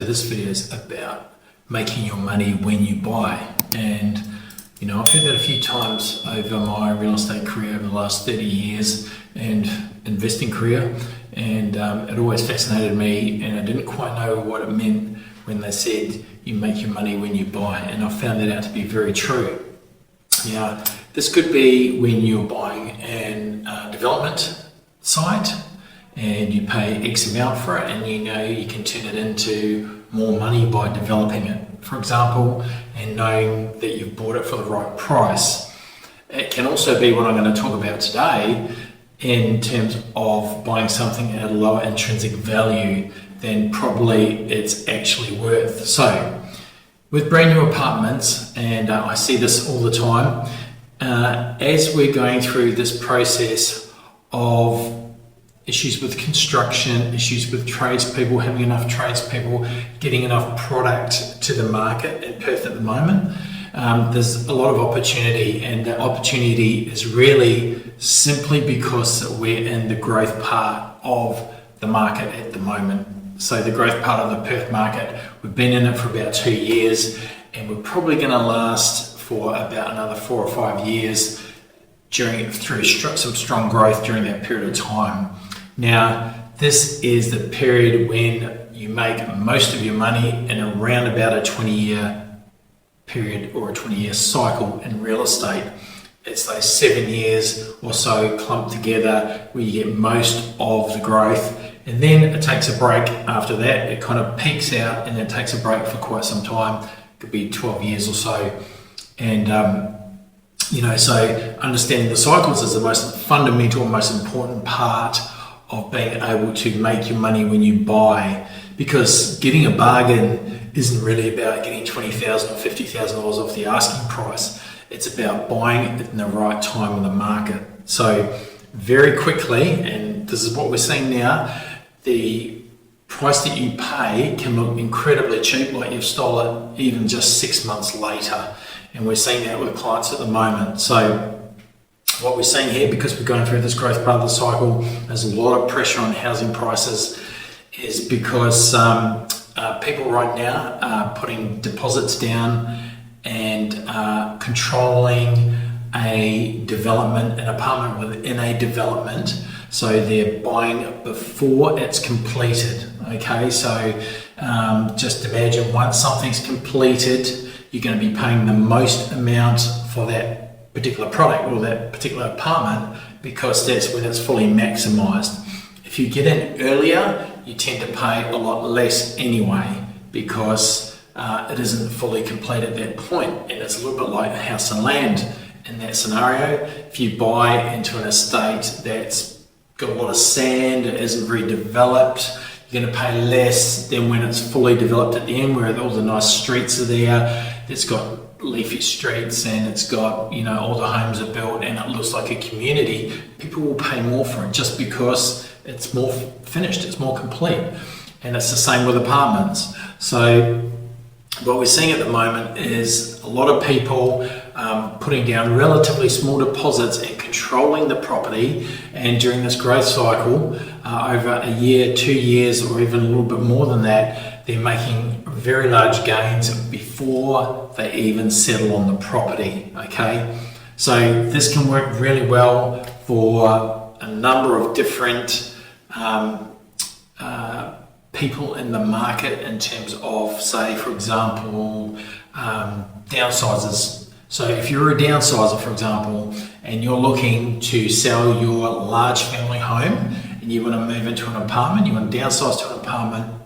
This video is about making your money when you buy, and I've heard that a few times over my real estate career over the last 30 years and investing career, and it always fascinated me, and I didn't quite know what it meant when they said you make your money when you buy, and I found that out to be very true. Now, this could be when you're buying an development site and you pay X amount for it, and you can turn it into more money by developing it, for example, and knowing that you've bought it for the right price. It can also be what I'm going to talk about today in terms of buying something at a lower intrinsic value than probably it's actually worth. So with brand new apartments, and I see this all the time, as we're going through this process of issues with construction, issues with tradespeople, having enough tradespeople, getting enough product to the market in Perth at the moment, there's a lot of opportunity, and the opportunity is really simply because we're in the growth part of the market at the moment. So the growth part of the Perth market, we've been in it for about 2 years, and we're probably going to last for about another 4 or 5 years through some strong growth during that period of time. Now, this is the period when you make most of your money in around about a 20-year period or a 20-year cycle in real estate. It's those 7 years or so clumped together where you get most of the growth, and then it takes a break after that. It kind of peaks out and then takes a break for quite some time. It could be 12 years or so. And so understanding the cycles is the most fundamental, most important part of being able to make your money when you buy, because getting a bargain isn't really about getting $20,000 or $50,000 off the asking price. It's about buying it in the right time in the market. So very quickly, and this is what we're seeing now, the price that you pay can look incredibly cheap, like you've stolen it even just 6 months later. And we're seeing that with clients at the moment. So what we're seeing here, because we're going through this growth part of the cycle, there's a lot of pressure on housing prices, is because people right now are putting deposits down and controlling an apartment within a development. So they're buying before it's completed. Okay, so just imagine once something's completed, you're going to be paying the most amount for that particular product or that particular apartment, because that's when it's fully maximized. If you get in earlier, you tend to pay a lot less anyway, because it isn't fully complete at that point, and it's a little bit like a house and land in that scenario. If you buy into an estate that's got a lot of sand, it isn't very developed, you're going to pay less than when it's fully developed at the end, where all the nice streets are there, it's got leafy streets, and it's got, all the homes are built and it looks like a community. People will pay more for it just because it's more finished, it's more complete. And it's the same with apartments. So what we're seeing at the moment is a lot of people putting down relatively small deposits and controlling the property, and during this growth cycle, over a year, 2 years, or even a little bit more than that, they're making very large gains before they even settle on the property. Okay, so this can work really well for a number of different people in the market, in terms of, say, for example, downsizers. So if you're a downsizer, for example, and you're looking to sell your large family home and you want to move into an apartment, you want to downsize to an apartment,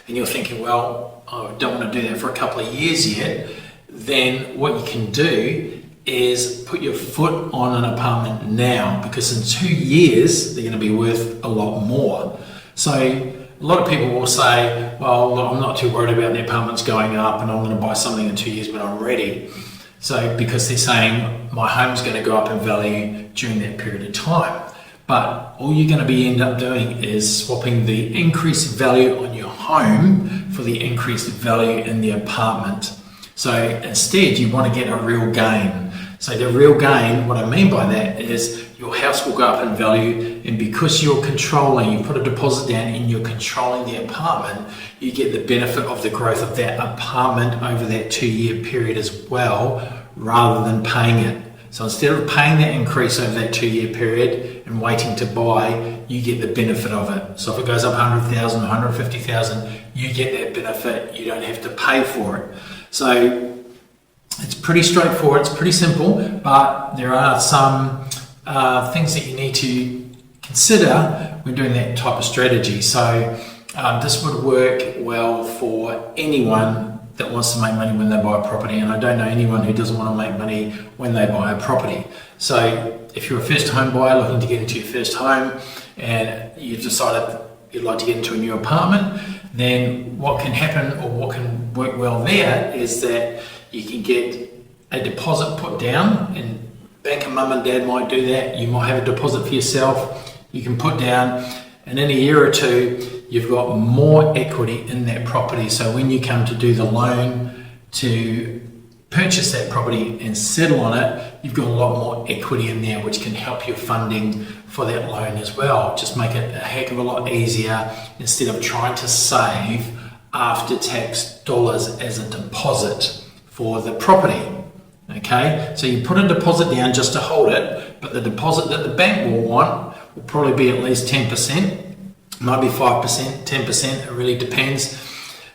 and you're thinking, well, I don't want to do that for a couple of years yet, then what you can do is put your foot on an apartment now, because in 2 years, they're going to be worth a lot more. So a lot of people will say, well, look, I'm not too worried about the apartments going up, and I'm going to buy something in 2 years when I'm ready. So because they're saying my home's going to go up in value during that period of time. But all you're going to end up doing is swapping the increased value on your home for the increased value in the apartment. So instead, you want to get a real gain. So the real gain, what I mean by that is your house will go up in value, and because you're controlling, you put a deposit down and you're controlling the apartment, you get the benefit of the growth of that apartment over that 2-year period as well, rather than paying it. So instead of paying that increase over that 2-year period and waiting to buy, you get the benefit of it. So if it goes up 100,000, 150,000, you get that benefit. You don't have to pay for it. So it's pretty straightforward, it's pretty simple, but there are some things that you need to consider when doing that type of strategy. So this would work well for anyone that wants to make money when they buy a property, and I don't know anyone who doesn't want to make money when they buy a property. So if you're a first home buyer looking to get into your first home and you've decided you'd like to get into a new apartment, then what can happen, or what can work well there, is that you can get a deposit put down, and bank and mum and dad might do that. You might have a deposit for yourself, you can put down, and in a year or two, you've got more equity in that property. So when you come to do the loan to purchase that property and settle on it, you've got a lot more equity in there, which can help your funding for that loan as well. Just make it a heck of a lot easier instead of trying to save after-tax dollars as a deposit for the property. Okay, so you put a deposit down just to hold it, but the deposit that the bank will want will probably be at least 10%, might be 5%, 10%, it really depends.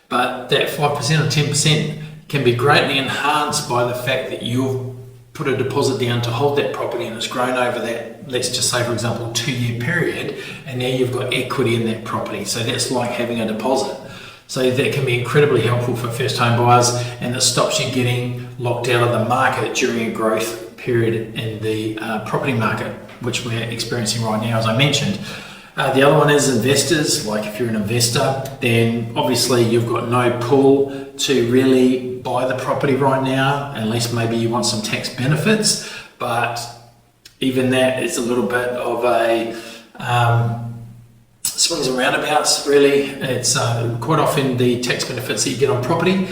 But that 5% or 10% can be greatly enhanced by the fact that you've put a deposit down to hold that property and it's grown over that, let's just say for example, 2-year period, and now you've got equity in that property. So that's like having a deposit. So that can be incredibly helpful for first home buyers, and it stops you getting locked out of the market during a growth period in the property market, which we're experiencing right now, as I mentioned. The other one is investors. Like if you're an investor, then obviously you've got no pull to really buy the property right now, unless maybe you want some tax benefits. But even that is a little bit of a swings and roundabouts, really. It's quite often the tax benefits that you get on property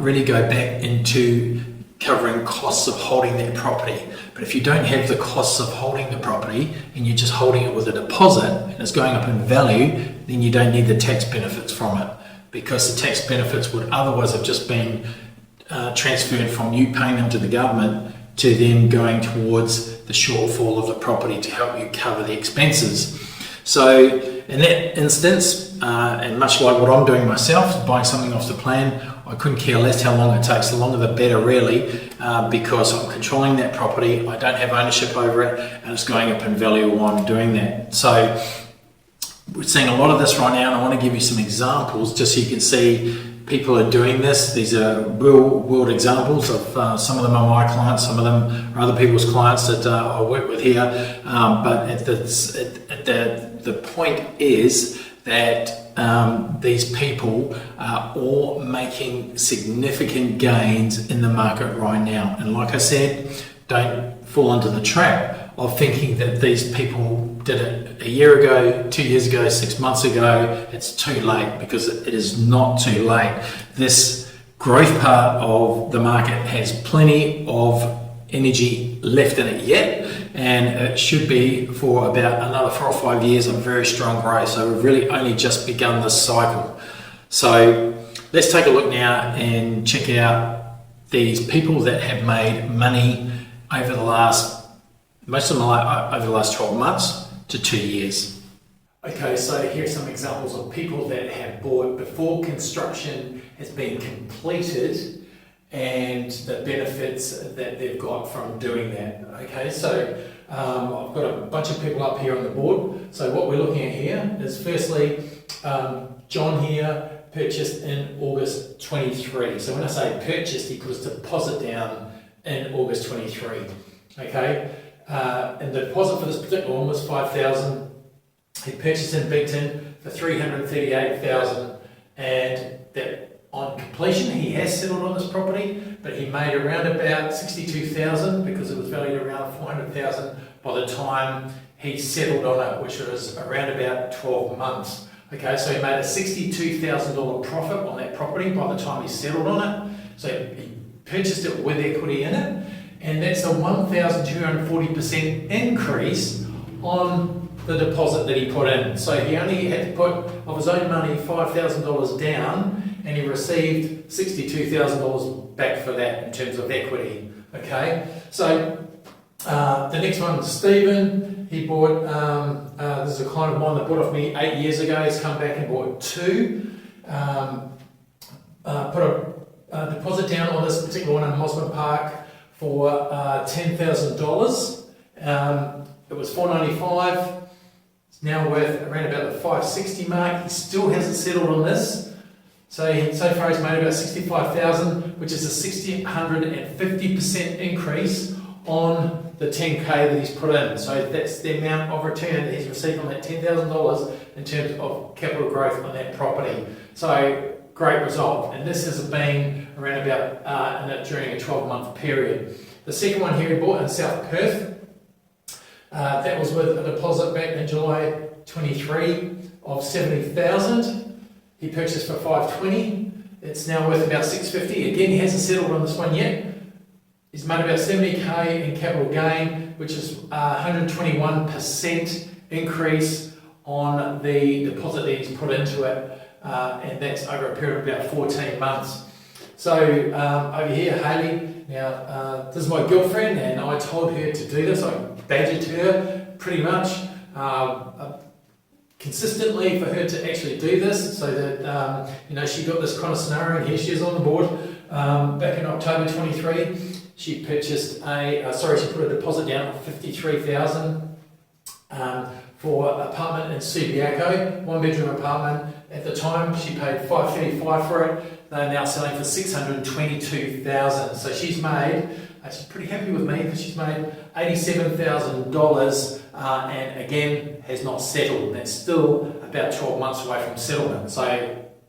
really go back into covering costs of holding that property. But if you don't have the costs of holding the property and you're just holding it with a deposit and it's going up in value, then you don't need the tax benefits from it, because the tax benefits would otherwise have just been transferred from you paying them to the government to them going towards the shortfall of the property to help you cover the expenses. So in that instance, and much like what I'm doing myself, buying something off the plan, I couldn't care less how long it takes. The longer the better, really, because I'm controlling that property, I don't have ownership over it, and it's going up in value while I'm doing that. So we're seeing a lot of this right now, and I want to give you some examples just so you can see people are doing this. These are real world examples of some of them are my clients, some of them are other people's clients that I work with here. But the point is that these people are all making significant gains in the market right now. And like I said, don't fall into the trap of thinking that these people did it a year ago, 2 years ago, 6 months ago. It's too late, because it is not too late. This growth part of the market has plenty of energy left in it yet, and it should be for about another 4 or 5 years of very strong growth. So we've really only just begun this cycle. So let's take a look now and check out these people that have made money over the last, most of them are over the last 12 months to 2 years. Okay, so here are some examples of people that have bought before construction has been completed and the benefits that they've got from doing that. Okay, so I've got a bunch of people up here on the board. So what we're looking at here is firstly, John here purchased in August 23. So when I say purchased, he put his deposit down in August 23. Okay, and the deposit for this particular one was $5,000. He purchased in Bigton for $338,000, and that on completion he has settled on this property, but he made around about $62,000 because it was valued around $400,000 by the time he settled on it, which was around about 12 months. Okay, so he made a $62,000 profit on that property by the time he settled on it. So he purchased it with equity in it, and that's a 1,240% increase on the deposit that he put in. So he only had to put of his own money $5,000 down, and he received $62,000 back for that in terms of equity. Okay, so the next one is Stephen. He bought, this is a client of mine that bought off me 8 years ago. He's come back and bought two. Put a deposit down on this particular one in Mosman Park for $10,000. It was $495. It's now worth around about the $560 mark. He still hasn't settled on this. So far he's made about $65,000, which is a 650% increase on the 10K that he's put in. So that's the amount of return that he's received on that $10,000 in terms of capital growth on that property. So great result. And this has been around about during a 12-month period. The second one here he bought in South Perth. That was with a deposit back in July 23 of $70,000. He purchased for $520. It's now worth about $650. Again, he hasn't settled on this one yet. He's made about $70K in capital gain, which is 121% increase on the deposit that he's put into it, and that's over a period of about 14 months. So over here, Hayley, now this is my girlfriend, and I told her to do this. I badgered her pretty much consistently for her to actually do this, so that she got this kind of scenario, and here she is on the board. Back in October 23, she purchased she put a deposit down of $53,000 for an apartment in Subiaco, one-bedroom apartment. At the time, she paid $535 for it. They're now selling for $622,000. So she's made. She's pretty happy with me because she's made $87,000 and again has not settled. That's still about 12 months away from settlement. So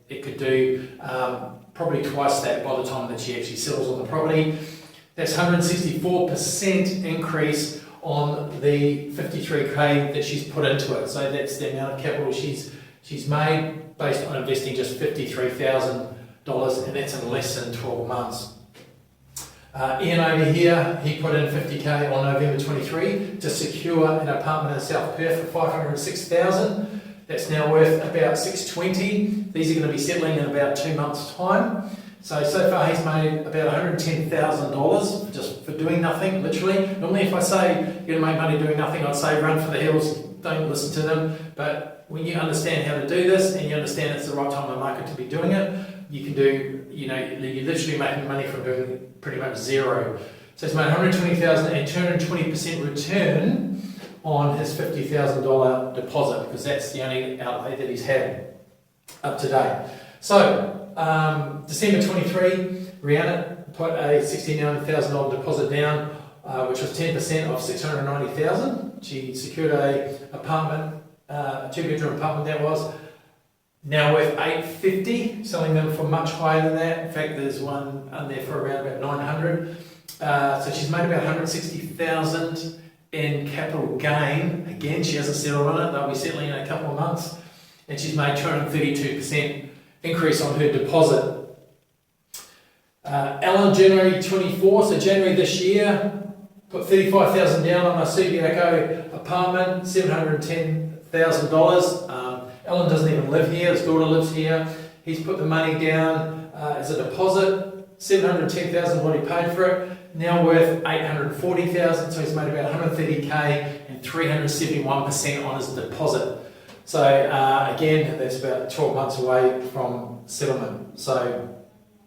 it could do probably twice that by the time that she actually settles on the property. That's 164% increase on the 53K that she's put into it. So that's the amount of capital she's made based on investing just $53,000, and that's in less than 12 months. Ian over here, he put in $50K on November 23 to secure an apartment in South Perth for $506,000. That's now worth about $620. These are going to be settling in about 2 months' time. So far he's made about $110,000 just for doing nothing, literally. Normally if I say you're going to make money doing nothing, I'd say run for the hills, don't listen to them. But when you understand how to do this and you understand it's the right time in the market to be doing it, you can do, you're literally making money from doing pretty much zero. So he's made $120,000 and 220% return on his $50,000 deposit, because that's the only outlay that he's had up to date. So December 23, Rihanna put a $69,000 deposit down, which was 10% of $690,000. She secured a apartment, a two-bedroom apartment that was now worth $850, selling them for much higher than that. In fact, there's one on there for around about $900. So she's made about $160,000 in capital gain. Again, she hasn't settled on it. They'll be settling in a couple of months, and she's made 232% increase on her deposit. Alan, January 24, so January this year, put $35,000 down on a Subiaco apartment, $710,000. Alan doesn't even live here, his daughter lives here. He's put the money down as a deposit, $710,000 what he paid for it, now worth $840,000, so he's made about $130K and 371% on his deposit. So again, that's about 12 months away from settlement, so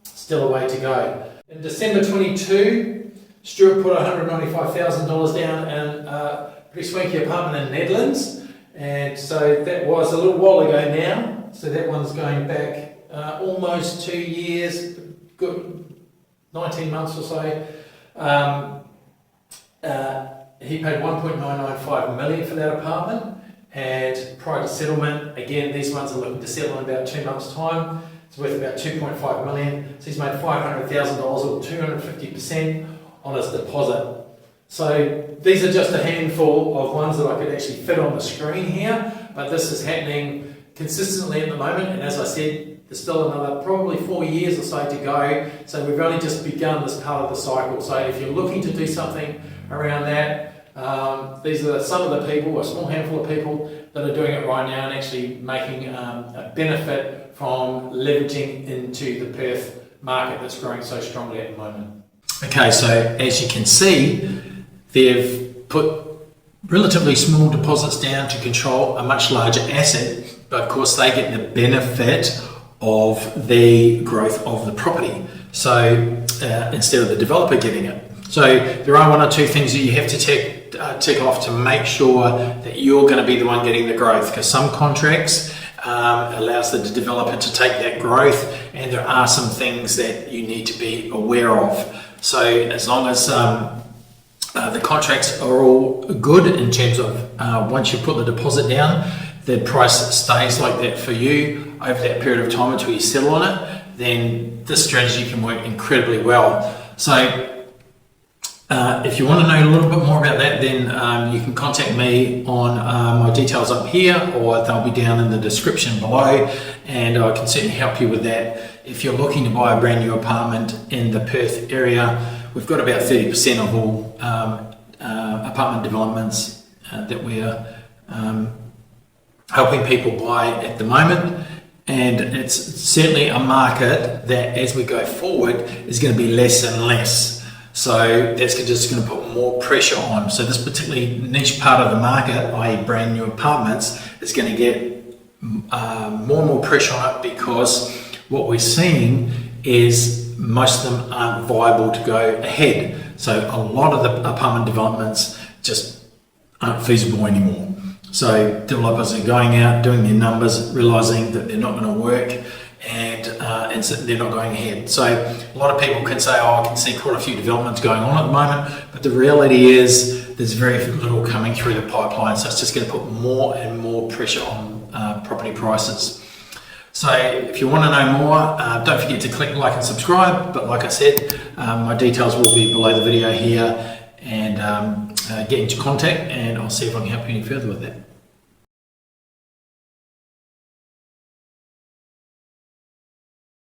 still a way to go. In December 22, Stuart put $195,000 down in a pretty swanky apartment in Netherlands, and so that was a little while ago now, so that one's going back almost 2 years, good 19 months or so. He paid $1.995 million for that apartment, and prior to settlement, again, these ones are looking to settle in about 2 months' time. It's worth about $2.5 million. So he's made $500,000 or 250% on his deposit. So these are just a handful of ones that I could actually fit on the screen here, but this is happening consistently at the moment. And as I said, There's still another probably 4 years or so to go. So we've only just begun this part of the cycle. So if you're looking to do something around that, these are some of the people, a small handful of people that are doing it right now and actually making a benefit from leveraging into the Perth market that's growing so strongly at the moment. Okay, so as you can see, they've put relatively small deposits down to control a much larger asset, but of course they get the benefit of the growth of the property. So instead of the developer getting it. So there are one or two things that you have to tick off to make sure that you're going to be the one getting the growth, because some contracts allows the developer to take that growth, and there are some things that you need to be aware of. So as long as the contracts are all good in terms of once you put the deposit down, the price stays like that for you over that period of time until you settle on it, then this strategy can work incredibly well. So if you want to know a little bit more about that, then you can contact me on my details up here, or they'll be down in the description below, and I can certainly help you with that. If you're looking to buy a brand new apartment in the Perth area, we've got about 30% of all apartment developments that we're helping people buy at the moment, and it's certainly a market that as we go forward is going to be less and less. So that's just going to put more pressure on. So this particularly niche part of the market, i.e. brand new apartments, is going to get more and more pressure on it, because what we're seeing is most of them aren't viable to go ahead. So a lot of the apartment developments just aren't feasible anymore. So developers are going out, doing their numbers, realizing that they're not going to work, and so they're not going ahead. So a lot of people can say, oh, I can see quite a few developments going on at the moment, but the reality is there's very little coming through the pipeline. So it's just going to put more and more pressure on property prices. So if you want to know more, don't forget to click like and subscribe. But like I said, my details will be below the video here, and get into contact, and I'll see if I can help you any further with that.